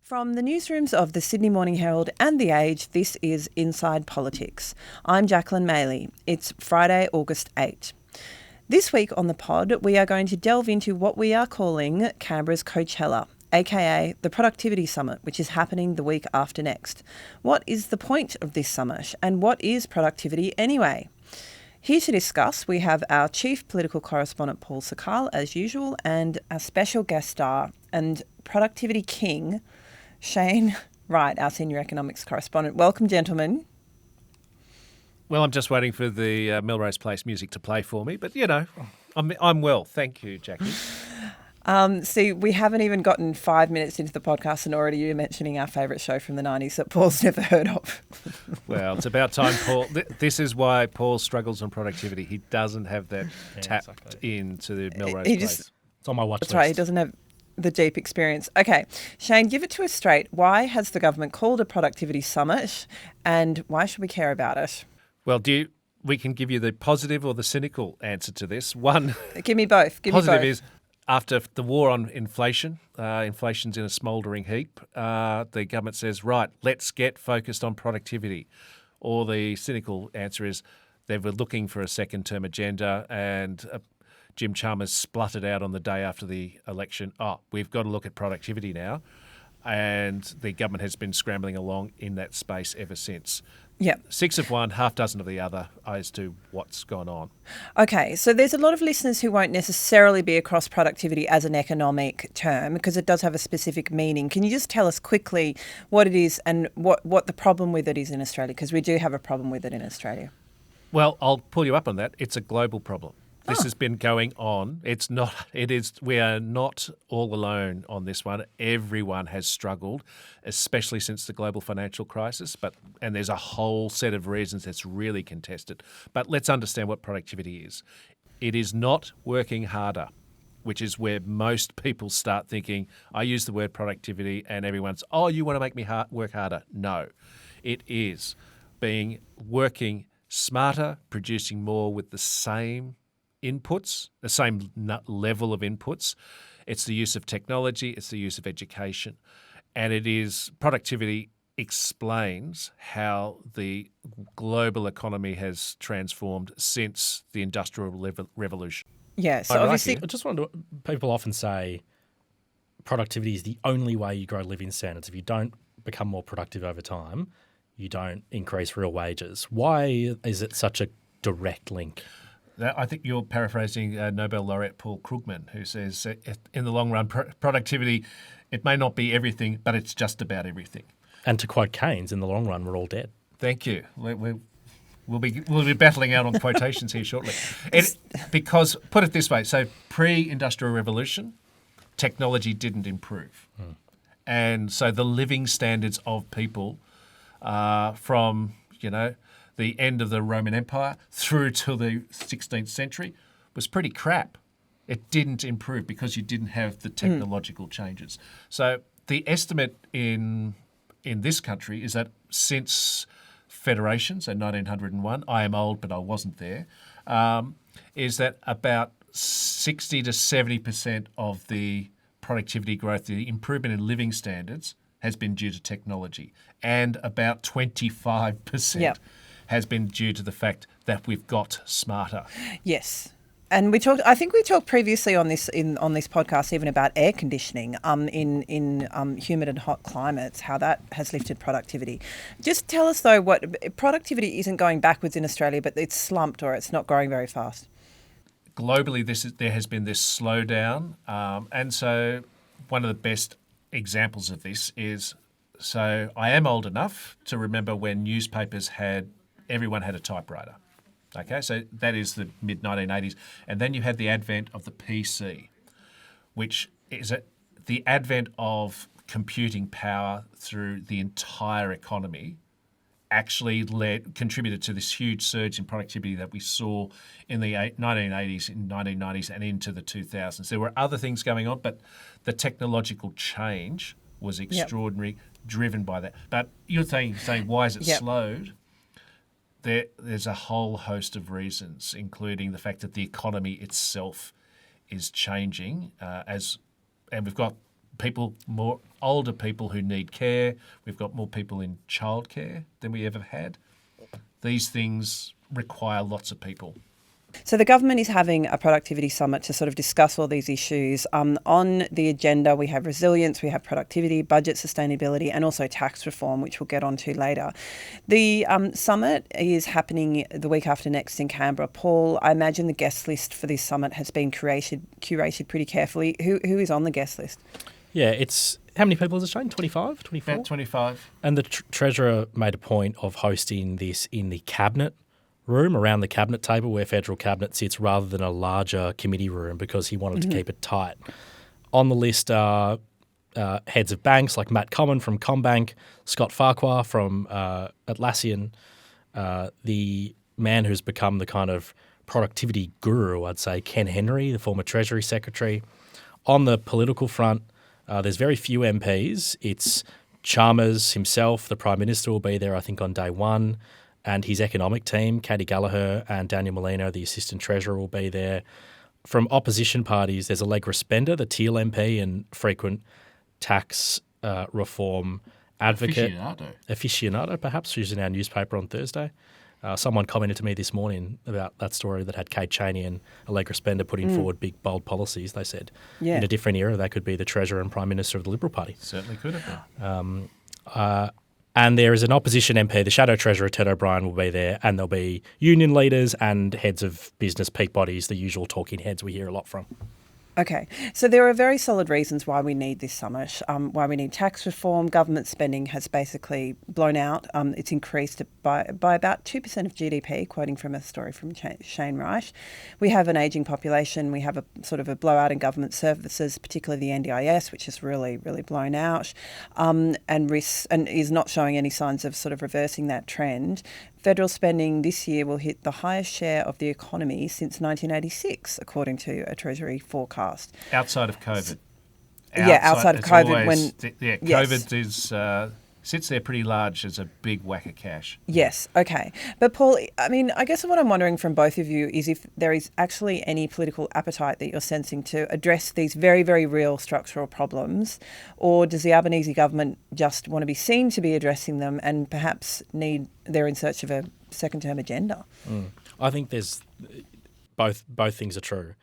From the newsrooms of the Sydney Morning Herald and The Age, this is Inside Politics. I'm Jacqueline Maley. It's Friday, August 8. This week on the pod, we are going to delve into what we are calling Canberra's Coachella, aka the Productivity Summit, which is happening the week after next. What is the point of this summit, and what is productivity anyway? Here to discuss, we have our chief political correspondent, Paul Sakkal, as usual, and our special guest star and productivity king, Shane Wright, our senior economics correspondent. Welcome, gentlemen. Well, I'm just waiting for the Melrose Place music to play for me, but I'm well. Thank you, Jackie. See, we haven't even gotten 5 minutes into the podcast and already you're mentioning our favourite show from the 90s that Paul's never heard of. Well, it's about time, Paul. This is why Paul struggles on productivity. He doesn't have that tapped into the Melrose Place. It's on my watch list. That's right, he doesn't have the deep experience. Okay, Shane, give it to us straight. Why has the government called a productivity summit and why should we care about it? Well, we can give you the positive or the cynical answer to this. One, give me both. Positive is after the war on inflation, inflation's in a smouldering heap, the government says, right, let's get focused on productivity. Or the cynical answer is they were looking for a second-term agenda and Jim Chalmers spluttered out on the day after the election, we've got to look at productivity now. And the government has been scrambling along in that space ever since. Yep. 6 of one, half dozen of the other as to what's gone on. Okay, so there's a lot of listeners who won't necessarily be across productivity as an economic term because it does have a specific meaning. Can you just tell us quickly what it is and what the problem with it is in Australia? Because we do have a problem with it in Australia. Well, I'll pull you up on that. It's a global problem. This has been going on. We are not all alone on this one. Everyone has struggled, especially since the global financial crisis. And there's a whole set of reasons that's really contested. But let's understand what productivity is. It is not working harder, which is where most people start thinking, I use the word productivity and everyone's, you want to make me work harder? No, it is working smarter, producing more with the same inputs, the same level of inputs. It's the use of technology, it's the use of education. And productivity explains how the global economy has transformed since the Industrial Revolution. Yeah, so obviously... People often say productivity is the only way you grow living standards. If you don't become more productive over time, you don't increase real wages. Why is it such a direct link? I think you're paraphrasing Nobel laureate Paul Krugman, who says, in the long run, productivity, it may not be everything, but it's just about everything. And to quote Keynes, in the long run, we're all dead. Thank you. We'll be battling out on quotations here shortly. Because, put it this way, so pre-industrial revolution, technology didn't improve. And so the living standards of people from, the end of the Roman Empire through to the 16th century was pretty crap. It didn't improve because you didn't have the technological changes. So the estimate in this country is that since Federation, so 1901, I am old but I wasn't there, is that about 60 to 70% of the productivity growth, the improvement in living standards, has been due to technology, and about 25% has been due to the fact that we've got smarter. Yes. And I think we talked previously on this podcast even about air conditioning in humid and hot climates, how that has lifted productivity. Just tell us though, what productivity isn't going backwards in Australia, but it's slumped or it's not growing very fast. Globally, there has been this slowdown, and so one of the best examples of this is, so I am old enough to remember when everyone had a typewriter. Okay, so that is the mid-1980s. And then you had the advent of the PC, which is the advent of computing power through the entire economy actually contributed to this huge surge in productivity that we saw in the 1980s, in 1990s, and into the 2000s. There were other things going on, but the technological change was extraordinary, driven by that. But you're saying why is it slowed? There's a whole host of reasons, including the fact that the economy itself is changing, and we've got more older people who need care. We've got more people in childcare than we ever had. These things require lots of people. So the government is having a productivity summit to sort of discuss all these issues. On the agenda, we have resilience, we have productivity, budget sustainability, and also tax reform, which we'll get onto later. The summit is happening the week after next in Canberra. Paul, I imagine the guest list for this summit has been curated pretty carefully. Who is on the guest list? Yeah, it's... How many people is it, Shane? 25? 24? About 25. And the Treasurer made a point of hosting this in the Cabinet room, around the Cabinet table where Federal Cabinet sits, rather than a larger committee room, because he wanted to keep it tight. On the list are heads of banks like Matt Common from CommBank, Scott Farquhar from Atlassian, the man who's become the kind of productivity guru, I'd say, Ken Henry, the former Treasury Secretary. On the political front, there's very few MPs. It's Chalmers himself, the Prime Minister, will be there, I think, on day one, and his economic team, Katie Gallagher and Daniel Molino, the Assistant Treasurer, will be there. From opposition parties, there's Allegra Spender, the Teal MP and frequent tax reform advocate. Aficionado, perhaps. She's in our newspaper on Thursday. Someone commented to me this morning about that story that had Kate Chaney and Allegra Spender putting forward big, bold policies. They said in a different era, they could be the Treasurer and Prime Minister of the Liberal Party. Certainly could have been. And there is an opposition MP, the Shadow Treasurer, Ted O'Brien, will be there, and there'll be union leaders and heads of business peak bodies, the usual talking heads we hear a lot from. Okay, so there are very solid reasons why we need this summit, why we need tax reform. Government spending has basically blown out. It's increased by about 2% of GDP, quoting from a story from Shane Wright. We have an ageing population. We have a sort of a blowout in government services, particularly the NDIS, which is really, really blown out, and is not showing any signs of sort of reversing that trend. Federal spending this year will hit the highest share of the economy since 1986, according to a Treasury forecast. Outside of COVID. Outside of COVID. COVID sits there pretty large as a big whack of cash. Yes, okay. But Paul, I mean, I guess what I'm wondering from both of you is if there is actually any political appetite that you're sensing to address these very, very real structural problems, or does the Albanese government just want to be seen to be addressing them and perhaps they're in search of a second-term agenda? I think there's both things are true.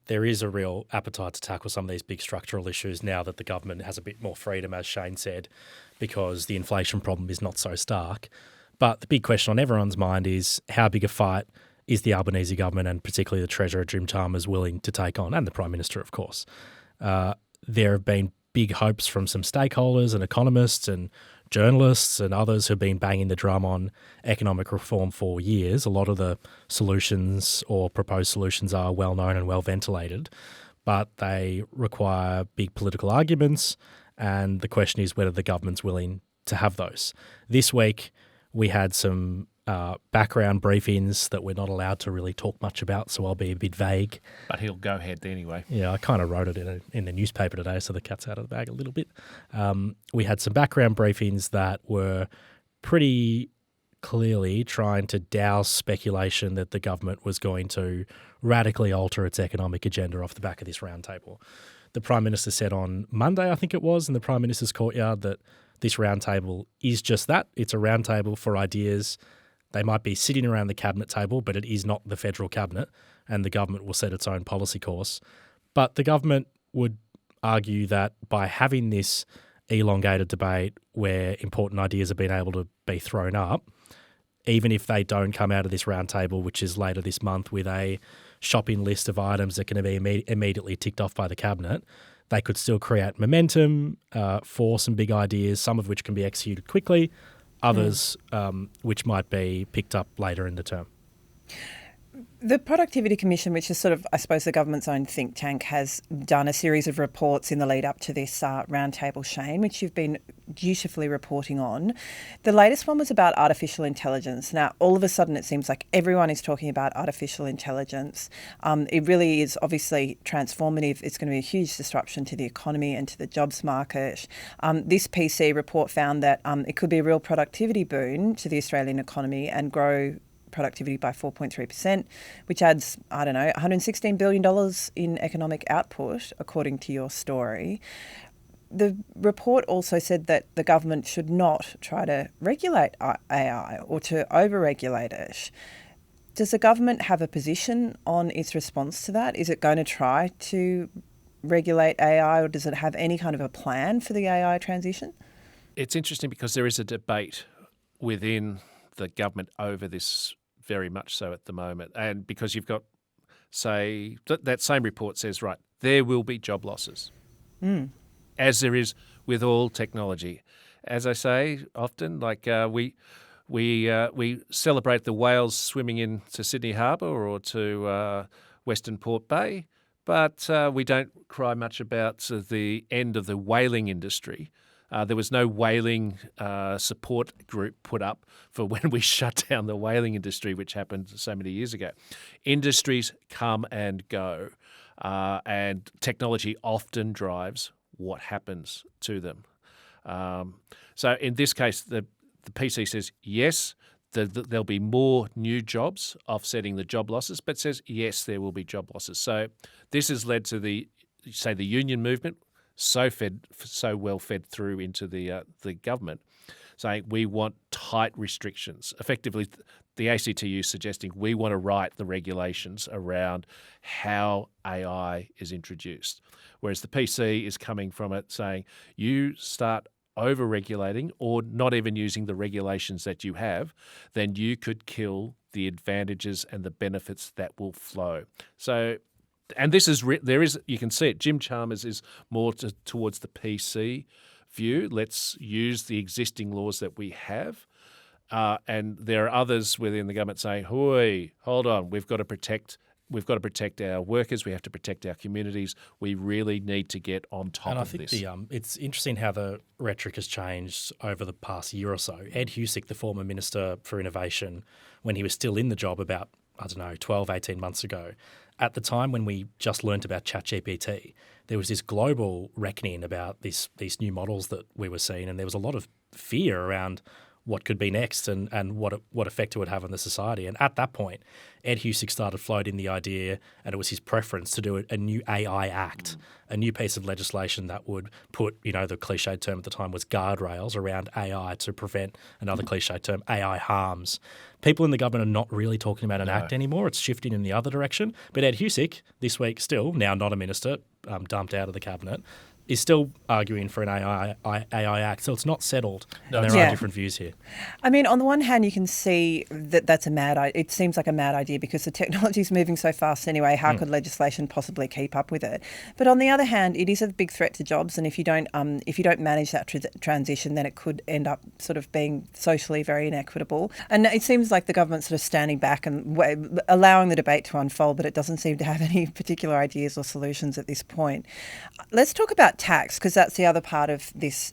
There is a real appetite to tackle some of these big structural issues now that the government has a bit more freedom, as Shane said, because the inflation problem is not so stark. But the big question on everyone's mind is how big a fight is the Albanese government and particularly the Treasurer, Jim Chalmers, willing to take on, and the Prime Minister, of course. There have been big hopes from some stakeholders and economists and journalists and others who've been banging the drum on economic reform for years. A lot of the solutions or proposed solutions are well known and well ventilated, but they require big political arguments, and the question is whether the government's willing to have those. This week we had some background briefings that we're not allowed to really talk much about, so I'll be a bit vague. But he'll go ahead anyway. Yeah, I kind of wrote it in the newspaper today, so the cat's out of the bag a little bit. We had some background briefings that were pretty clearly trying to douse speculation that the government was going to radically alter its economic agenda off the back of this roundtable. The Prime Minister said on Monday, I think it was, in the Prime Minister's courtyard that this roundtable is just that. It's a roundtable for ideas. They might be sitting around the cabinet table, but it is not the federal cabinet, and the government will set its own policy course. But the government would argue that by having this elongated debate where important ideas have been able to be thrown up, even if they don't come out of this roundtable, which is later this month, with a shopping list of items that can be immediately ticked off by the cabinet, they could still create momentum for some big ideas, some of which can be executed quickly, others which might be picked up later in the term. The Productivity Commission, which is sort of, I suppose, the government's own think tank, has done a series of reports in the lead up to this roundtable, Shane, which you've been dutifully reporting on. The latest one was about artificial intelligence. Now, all of a sudden, it seems like everyone is talking about artificial intelligence. It really is obviously transformative. It's going to be a huge disruption to the economy and to the jobs market. This PC report found that it could be a real productivity boon to the Australian economy and grow productivity by 4.3%, which adds, $116 billion in economic output, according to your story. the report also said that the government should not try to regulate AI or to over-regulate it. Does the government have a position on its response to that? Is it going to try to regulate AI, or does it have any kind of a plan for the AI transition? It's interesting because there is a debate within the government over this very much so at the moment. And because you've got, say, that same report says, right, there will be job losses, as there is with all technology. As I say often, like we celebrate the whales swimming into Sydney Harbour or to Western Port Bay, but we don't cry much about the end of the whaling industry. There was no whaling support group put up for when we shut down the whaling industry, which happened so many years ago. Industries come and go, and technology often drives what happens to them. So in this case, the PC says, yes, there'll be more new jobs offsetting the job losses, but says, yes, there will be job losses. So this has led to the union movement, so well fed through into the government, saying we want tight restrictions. Effectively, the ACTU suggesting we want to write the regulations around how AI is introduced, whereas the PC is coming from it saying you start over-regulating or not even using the regulations that you have, then you could kill the advantages and the benefits that will flow. So, and this is you can see it. Jim Chalmers is more towards the PC view. Let's use the existing laws that we have, and there are others within the government saying, "Hoi, hold on, we've got to protect our workers. We have to protect our communities. We really need to get on top of this." And I think it's interesting how the rhetoric has changed over the past year or so. Ed Husic, the former Minister for Innovation, when he was still in the job about, 12, 18 months ago, at the time when we just learnt about ChatGPT, there was this global reckoning about these new models that we were seeing, and there was a lot of fear around what could be next and what effect it would have on the society. And at that point, Ed Husic started floating the idea, and it was his preference to do a new AI Act, a new piece of legislation that would put, the cliched term at the time was guardrails around AI to prevent, another cliched term, AI harms. People in the government are not really talking about an act anymore. It's shifting in the other direction. But Ed Husic, this week still, now not a minister, dumped out of the cabinet, is still arguing for an AI Act. So it's not settled. No, and there are different views here. I mean, on the one hand, you can see that that's it seems like a mad idea because the technology is moving so fast anyway. How could legislation possibly keep up with it? But on the other hand, it is a big threat to jobs. And if you don't manage that transition, then it could end up sort of being socially very inequitable. And it seems like the government's sort of standing back and allowing the debate to unfold, but it doesn't seem to have any particular ideas or solutions at this point. Let's talk about tax, because that's the other part of this.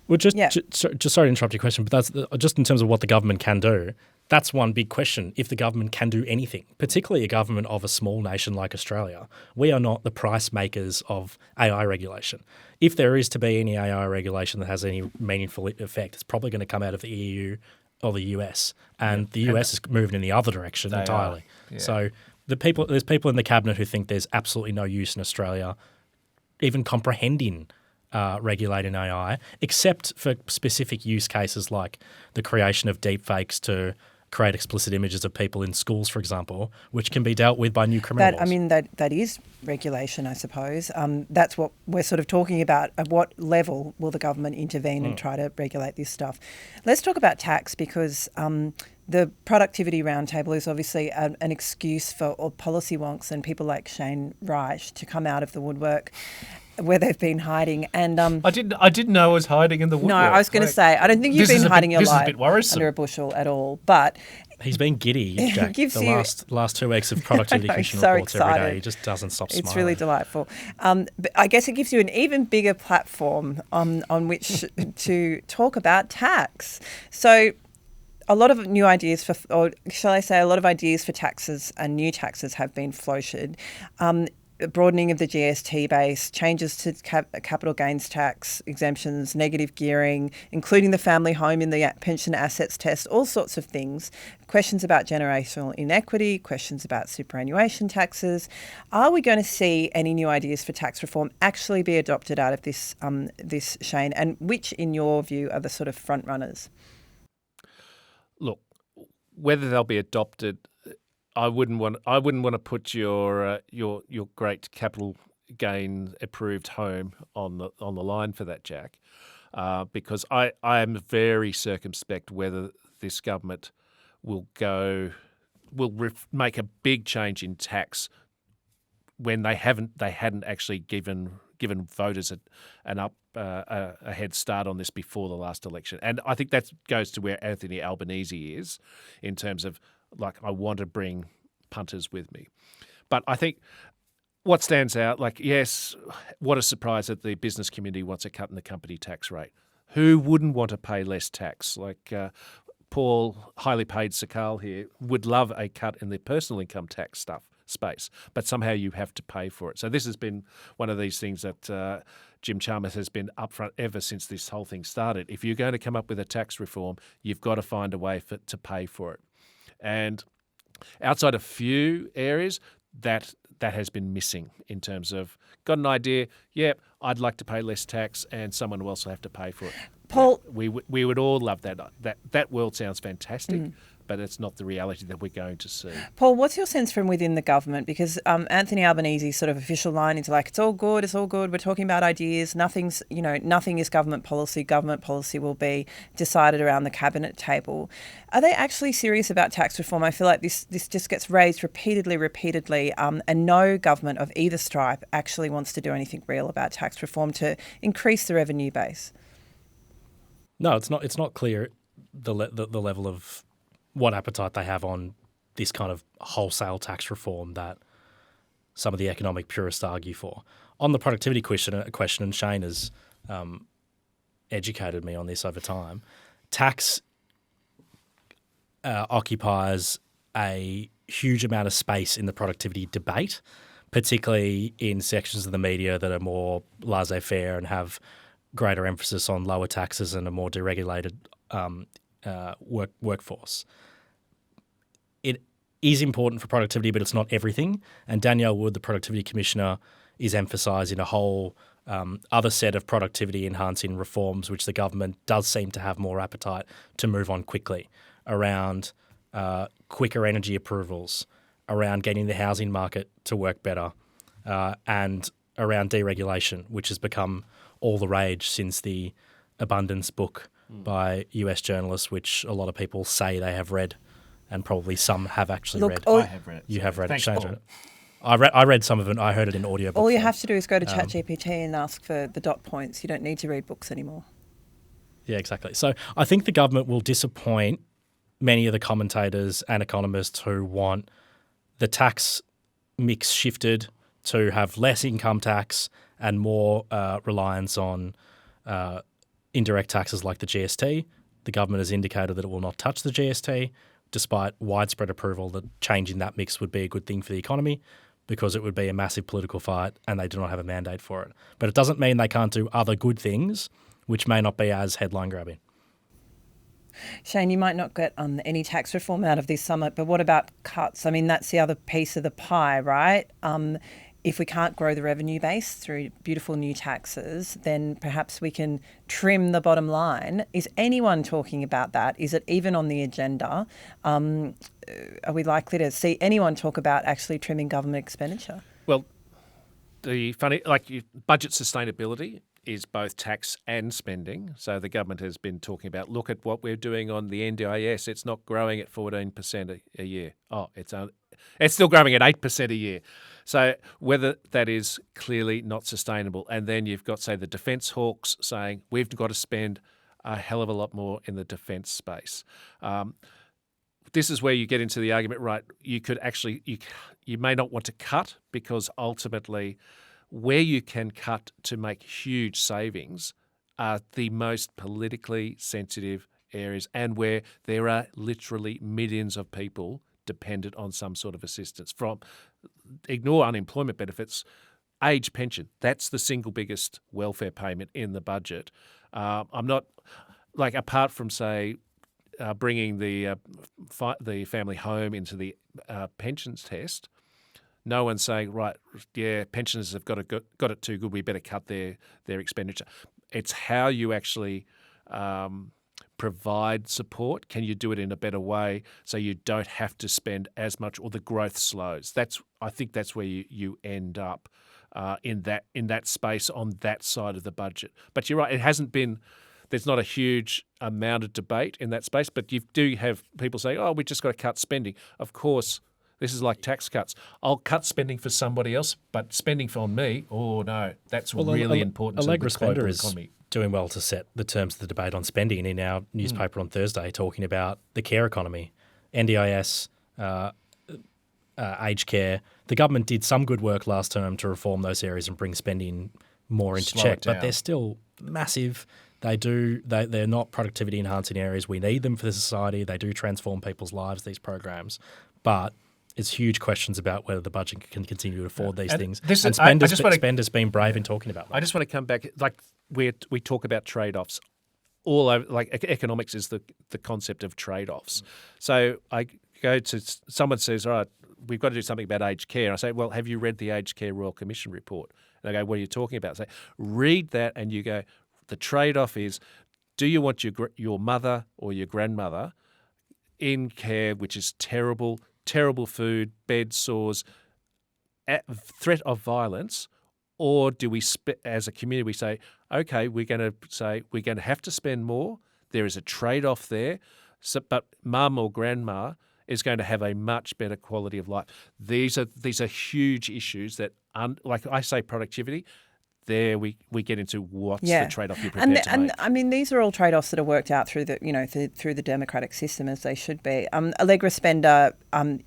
Well, just sorry to interrupt your question, but that's just in terms of what the government can do. That's one big question, if the government can do anything, particularly a government of a small nation like Australia. We are not the price makers of AI regulation. If there is to be any AI regulation that has any meaningful effect, it's probably going to come out of the EU or the US. And the US is moving in the other direction entirely. Yeah. So there's people in the cabinet who think there's absolutely no use in Australia even comprehending regulating AI, except for specific use cases like the creation of deepfakes to create explicit images of people in schools, for example, which can be dealt with by new criminal laws. I mean, that is regulation, I suppose. That's what we're sort of talking about. At what level will the government intervene and try to regulate this stuff? Let's talk about tax, because the productivity roundtable is obviously an excuse for all policy wonks and people like Shane Wright to come out of the woodwork where they've been hiding. And I didn't know I was hiding in the woodwork. No, I was going to say, I don't think you've been hiding your life under a bushel at all. But he's been giddy, Jack. The last 2 weeks of productivity commission reports excited. Every day. He just doesn't stop smiling. It's really delightful. But I guess it gives you an even bigger platform on which to talk about tax. So a lot of new ideas a lot of ideas for taxes and new taxes have been floated. broadening of the GST base, changes to capital gains tax exemptions, negative gearing, including the family home in the pension assets test, all sorts of things. Questions about generational inequity, questions about superannuation taxes. Are we going to see any new ideas for tax reform actually be adopted out of this, Shane? And which, in your view, are the sort of front runners? Look, whether they'll be adopted, I wouldn't want to put your great capital gain approved home on the line for that, Jack, because I am very circumspect whether this government will make a big change in tax when they hadn't actually given voters a head start on this before the last election. And I think that goes to where Anthony Albanese is in terms of, like, I want to bring punters with me. But I think what stands out, like, yes, what a surprise that the business community wants a cut in the company tax rate. Who wouldn't want to pay less tax? Like Paul, highly paid Sakkal here, would love a cut in the personal income tax space, but somehow you have to pay for it. So this has been one of these things that Jim Chalmers has been upfront ever since this whole thing started. If you're going to come up with a tax reform, you've got to find a way to pay for it. And outside a few areas, that has been missing in terms of, got an idea, I'd like to pay less tax and someone else will have to pay for it. Paul, we would all love that. That world sounds fantastic, but it's not the reality that we're going to see. Paul, what's your sense from within the government? Because Anthony Albanese's sort of official line is like, it's all good, we're talking about ideas, nothing is government policy. Government policy will be decided around the cabinet table. Are they actually serious about tax reform? I feel like this just gets raised repeatedly, and no government of either stripe actually wants to do anything real about tax reform to increase the revenue base. No, it's not. It's not clear the level of what appetite they have on this kind of wholesale tax reform that some of the economic purists argue for. On the productivity question, and Shane has educated me on this over time, tax occupies a huge amount of space in the productivity debate, particularly in sections of the media that are more laissez-faire and have greater emphasis on lower taxes and a more deregulated workforce. It is important for productivity, but it's not everything. And Danielle Wood, the Productivity Commissioner, is emphasising a whole other set of productivity-enhancing reforms, which the government does seem to have more appetite to move on quickly, around quicker energy approvals, around getting the housing market to work better, and around deregulation, which has become all the rage since the Abundance book by US journalists, which a lot of people say they have read, and probably some have actually read. I have read it. You have read Thanks, it. Paul. I read some of it. I heard it in audio. All you have to do is go to ChatGPT and ask for the dot points. You don't need to read books anymore. Yeah, exactly. So I think the government will disappoint many of the commentators and economists who want the tax mix shifted to have less income tax and more reliance on indirect taxes like the GST. The government has indicated that it will not touch the GST, despite widespread approval that changing that mix would be a good thing for the economy, because it would be a massive political fight and they do not have a mandate for it. But it doesn't mean they can't do other good things, which may not be as headline-grabbing. Shane, you might not get any tax reform out of this summit, but what about cuts? I mean, that's the other piece of the pie, right? If we can't grow the revenue base through beautiful new taxes, then perhaps we can trim the bottom line. Is anyone talking about that? Is it even on the agenda? Are we likely to see anyone talk about actually trimming government expenditure? Well, budget sustainability is both tax and spending. So the government has been talking about, look at what we're doing on the NDIS. It's not growing at 14% a year. Oh, it's still growing at 8% a year. So whether that is clearly not sustainable. And then you've got, say, the defence hawks saying we've got to spend a hell of a lot more in the defence space. This is where you get into the argument, right? You could actually, you may not want to cut, because ultimately where you can cut to make huge savings are the most politically sensitive areas, and where there are literally millions of people dependent on some sort of assistance, from ignore unemployment benefits, age pension, that's the single biggest welfare payment in the budget. I'm not, like, apart from, say, bringing the family home into the pensions test, no one's saying, right, yeah, pensioners have got it too good, we better cut their expenditure. It's how you actually provide support. Can you do it in a better way so you don't have to spend as much or the growth slows? I think that's where you end up in that space on that side of the budget. But you're right, it hasn't been. There's not a huge amount of debate in that space, but you do have people saying, oh, we just got to cut spending. Of course, this is like tax cuts. I'll cut spending for somebody else, but spending for me, oh no, that's really important to the global economy. Doing well to set the terms of the debate on spending in our newspaper on Thursday, talking about the care economy, NDIS, aged care. The government did some good work last term to reform those areas and bring spending more into check, but they're still massive. They're not productivity enhancing areas. We need them for the society. They do transform people's lives, these programs, but it's huge questions about whether the budget can continue to afford these things. Spender's been brave in talking about them. I just want to come back, like we talk about trade-offs all over, like economics is the concept of trade-offs. So I go to, someone says, all right, we've got to do something about aged care. I say, well, have you read the Aged Care Royal Commission report? And they go, what are you talking about? I say, read that, and you go, the trade-off is, do you want your mother or your grandmother in care, which is terrible food, bed sores, threat of violence, or do we, as a community, we say, okay, we're going to have to spend more. There is a trade-off there, but mum or grandma is going to have a much better quality of life. These are huge issues that, like I say, productivity. There we get into what's the trade-off you're prepared to make. And I mean, these are all trade-offs that are worked out through the through the democratic system, as they should be. Allegra Spender,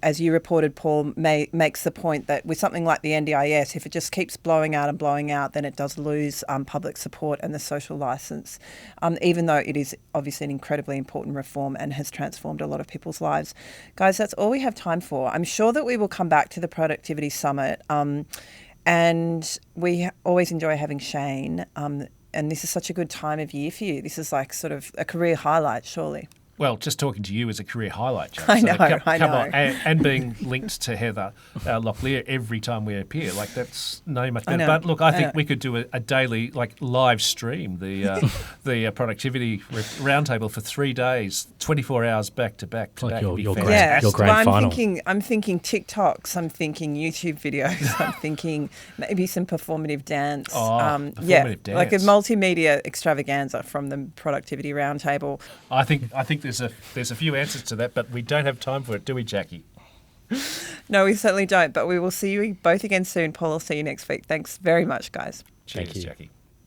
as you reported, Paul, makes the point that with something like the NDIS, if it just keeps blowing out, then it does lose public support and the social licence, even though it is obviously an incredibly important reform and has transformed a lot of people's lives. Guys, that's all we have time for. I'm sure that we will come back to the Productivity Summit. And we always enjoy having Shane, and this is such a good time of year for you. This is like sort of a career highlight, surely. Well, just talking to you is a career highlight, Jack. I know. Come on. And being linked to Heather Locklear every time we appear, like that's no much better. But look, I think we could do a daily, like, live stream, the productivity roundtable for 3 days, 24 hours back to back. Like your grand final. I'm thinking TikToks. I'm thinking YouTube videos. I'm thinking maybe some performative dance. Performative dance. Like a multimedia extravaganza from the productivity roundtable. I think there's a few answers to that, but we don't have time for it, do we, Jackie? No, we certainly don't, but we will see you both again soon. Paul, I'll see you next week. Thanks very much, guys. Cheers, Jackie.